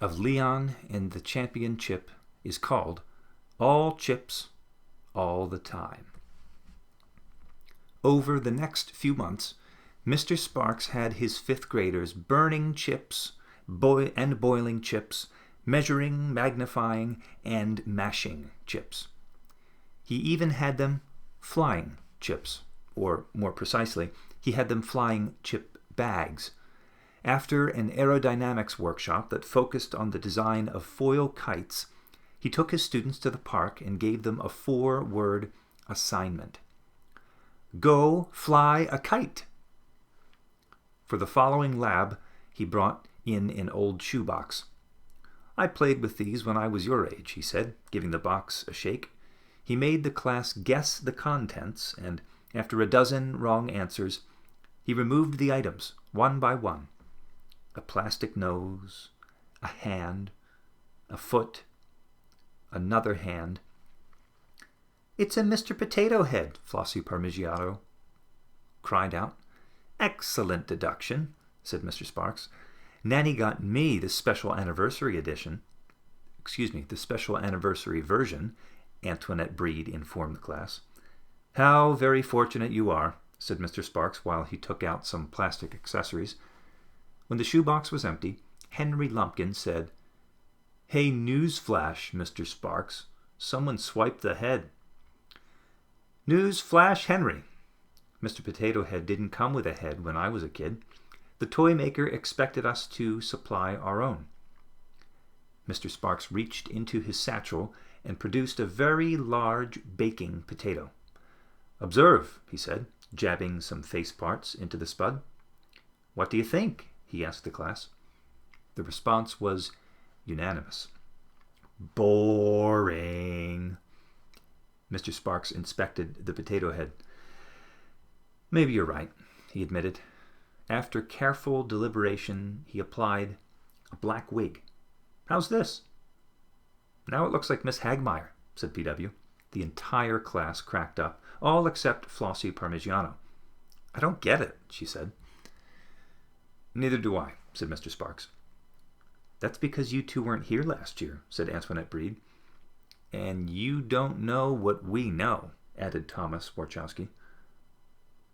of Leon and the champion chip is called All Chips, All the Time. Over the next few months, Mr. Sparks had his fifth graders burning chips and boiling chips, measuring, magnifying, and mashing chips. He even had them flying chips, or more precisely, he had them flying chip bags. After an aerodynamics workshop that focused on the design of foil kites, he took his students to the park and gave them a 4-word assignment. Go fly a kite. For the following lab, he brought in an old shoebox. I played with these when I was your age, he said, giving the box a shake. He made the class guess the contents, and after a dozen wrong answers, he removed the items, one by one. A plastic nose, a hand, a foot, another hand. It's a Mr. Potato Head, Flossie Parmigiano cried out. Excellent deduction, said Mr. Sparks. Nanny got me the special anniversary edition. The special anniversary version, Antoinette Breed informed the class. How very fortunate you are, said Mr. Sparks while he took out some plastic accessories. When the shoebox was empty, Henry Lumpkin said, Hey, newsflash, Mr. Sparks. Someone swiped the head. Newsflash, Henry. Mr. Potato Head didn't come with a head when I was a kid. The toy maker expected us to supply our own. Mr. Sparks reached into his satchel and produced a very large baking potato. Observe, he said, jabbing some face parts into the spud. What do you think? He asked the class. The response was unanimous. Boring. Mr. Sparks inspected the potato head. Maybe you're right, he admitted. After careful deliberation, he applied a black wig. How's this? Now it looks like Miss Hagmeyer, said PW. The entire class cracked up, all except Flossie Parmigiano. I don't get it, she said. Neither do I, said Mr. Sparks. That's because you two weren't here last year, said Antoinette Breed. And you don't know what we know, added Thomas Warchowski.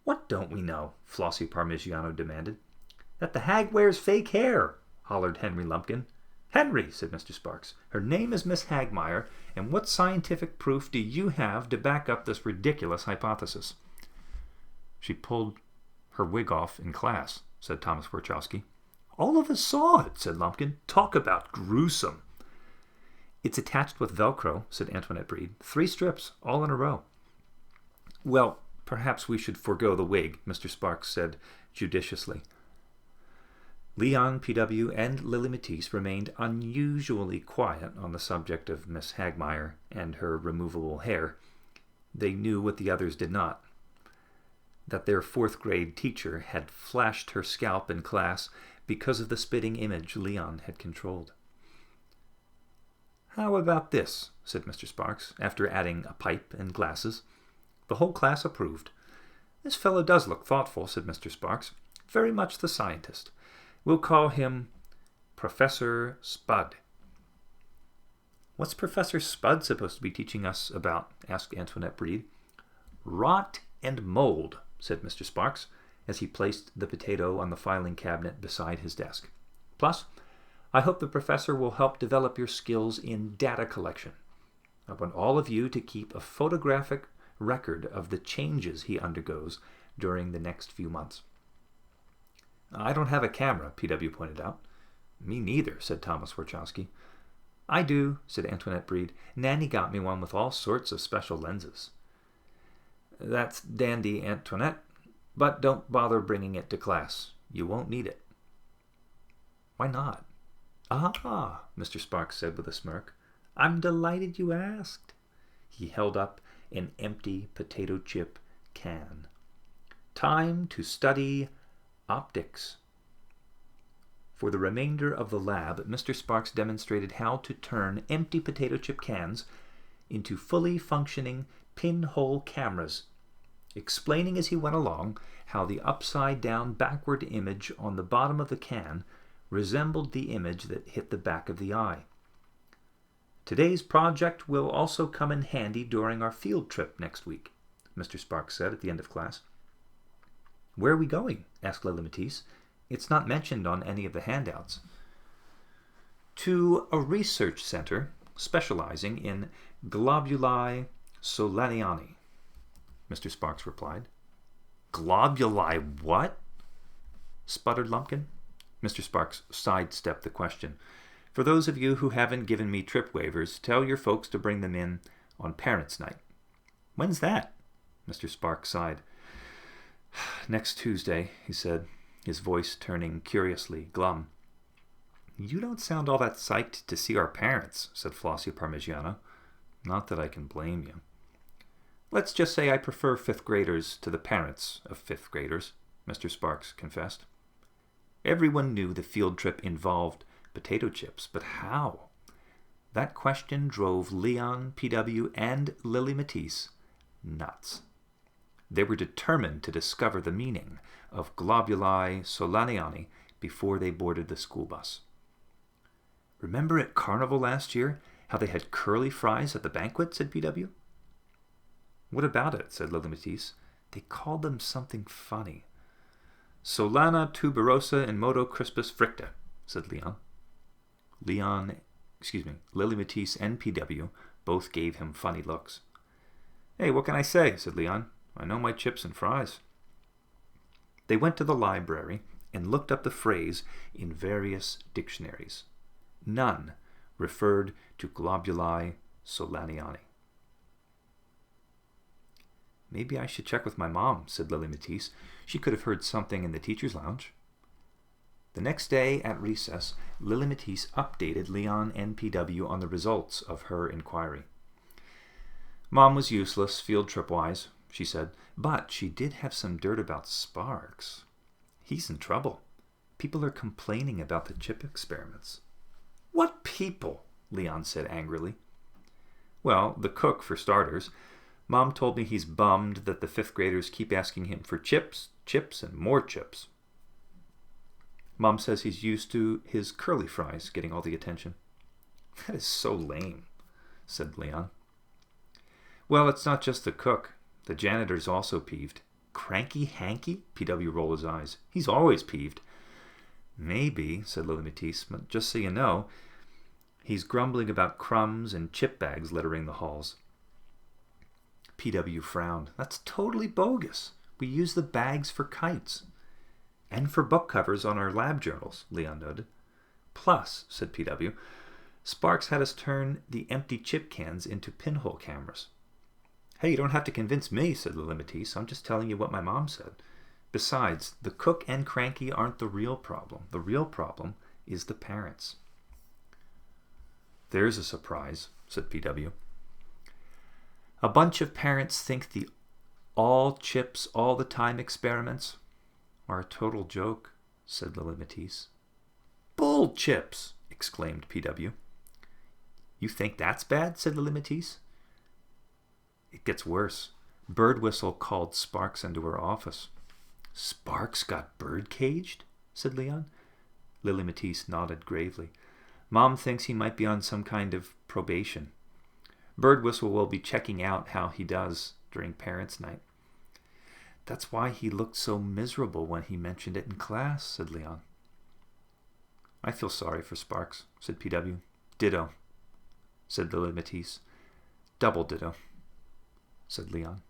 What don't we know? Flossie Parmigiano demanded. That the hag wears fake hair, hollered Henry Lumpkin. Henry, said Mr. Sparks, her name is Miss Hagmeyer, and what scientific proof do you have to back up this ridiculous hypothesis? She pulled her wig off in class, said Thomas Warchowski. All of us saw it, said Lumpkin. Talk about gruesome. It's attached with Velcro, said Antoinette Breed. 3 strips, all in a row. Well, perhaps we should forego the wig, Mr. Sparks said judiciously. Leon, PW, and Lily Matisse remained unusually quiet on the subject of Miss Hagmeyer and her removable hair. They knew what the others did not, that their 4th grade teacher had flashed her scalp in class because of the spitting image Leon had controlled. How about this, said Mr. Sparks, after adding a pipe and glasses. The whole class approved. This fellow does look thoughtful, said Mr. Sparks. Very much the scientist. We'll call him Professor Spud. What's Professor Spud supposed to be teaching us about? Asked Antoinette Breed. Rot and mold, said Mr. Sparks, as he placed the potato on the filing cabinet beside his desk. Plus, I hope the professor will help develop your skills in data collection. I want all of you to keep a photographic record of the changes he undergoes during the next few months. I don't have a camera, PW pointed out. Me neither, said Thomas Warchowski. I do, said Antoinette Breed. Nanny got me one with all sorts of special lenses. That's dandy, Antoinette, but don't bother bringing it to class. You won't need it. Why not? Ah, Mr. Sparks said with a smirk. I'm delighted you asked. He held up an empty potato chip can. Time to study optics. For the remainder of the lab, Mr. Sparks demonstrated how to turn empty potato chip cans into fully functioning pinhole cameras, explaining as he went along how the upside-down backward image on the bottom of the can resembled the image that hit the back of the eye. "Today's project will also come in handy during our field trip next week," Mr. Sparks said at the end of class. "Where are we going?" asked Lily Matisse. "It's not mentioned on any of the handouts." "To a research center specializing in globuli solaniani," Mr. Sparks replied. "Globuli what?" sputtered Lumpkin. Mr. Sparks sidestepped the question. "For those of you who haven't given me trip waivers, tell your folks to bring them in on Parents' Night." "When's that?" Mr. Sparks sighed. "Next Tuesday," he said, his voice turning curiously glum. "You don't sound all that psyched to see our parents," said Flossie Parmigiano. "Not that I can blame you." "Let's just say I prefer fifth graders to the parents of fifth graders," Mr. Sparks confessed. Everyone knew the field trip involved potato chips, but how? That question drove Leon, PW, and Lily Matisse nuts. They were determined to discover the meaning of globuli solaniani before they boarded the school bus. "Remember at Carnival last year how they had curly fries at the banquet?" said PW. "What about it?" said Lily Matisse. "They called them something funny." "Solana tuberosa in modo crispus fricta," said Lily Matisse and PW both gave him funny looks. "Hey, what can I say?" said Leon. "I know my chips and fries." They went to the library and looked up the phrase in various dictionaries. None referred to globuli solaniani. "Maybe I should check with my mom," said Lily Matisse. "She could have heard something in the teacher's lounge." The next day at recess, Lily Matisse updated Leon and PW on the results of her inquiry. "Mom was useless, field trip-wise," she said, "but she did have some dirt about Sparks. He's in trouble. People are complaining about the chip experiments." "What people?" Leon said angrily. "Well, the cook, for starters. Mom told me he's bummed that the fifth graders keep asking him for chips, and more chips. Mom says he's used to his curly fries getting all the attention." "That is so lame," said Leon. "Well, it's not just the cook. The janitor's also peeved." "Cranky Hanky?" PW rolled his eyes. "He's always peeved." "Maybe," said Lily Matisse, "but just so you know, he's grumbling about crumbs and chip bags littering the halls." PW frowned. "That's totally bogus. We use the bags for kites. And for book covers on our lab journals," Leon noted. "Plus," said PW, "Sparks had us turn the empty chip cans into pinhole cameras." "Hey, you don't have to convince me," said Lily Matisse. "I'm just telling you what my mom said. Besides, the cook and Cranky aren't the real problem. The real problem is the parents." "There's a surprise," said PW. "A bunch of parents think the all chips all the time experiments are a total joke," said Lily Matisse. "Bull chips!" exclaimed PW. "You think that's bad?" said Lily Matisse. "It gets worse. Birdwhistle called Sparks into her office." "Sparks got bird-caged?" said Leon. Lily Matisse nodded gravely. "Mom thinks he might be on some kind of probation. Birdwhistle will be checking out how he does during Parents' Night." "That's why he looked so miserable when he mentioned it in class," said Leon. "I feel sorry for Sparks," said PW. "Ditto," said Lily Matisse. "Double ditto," said Leon.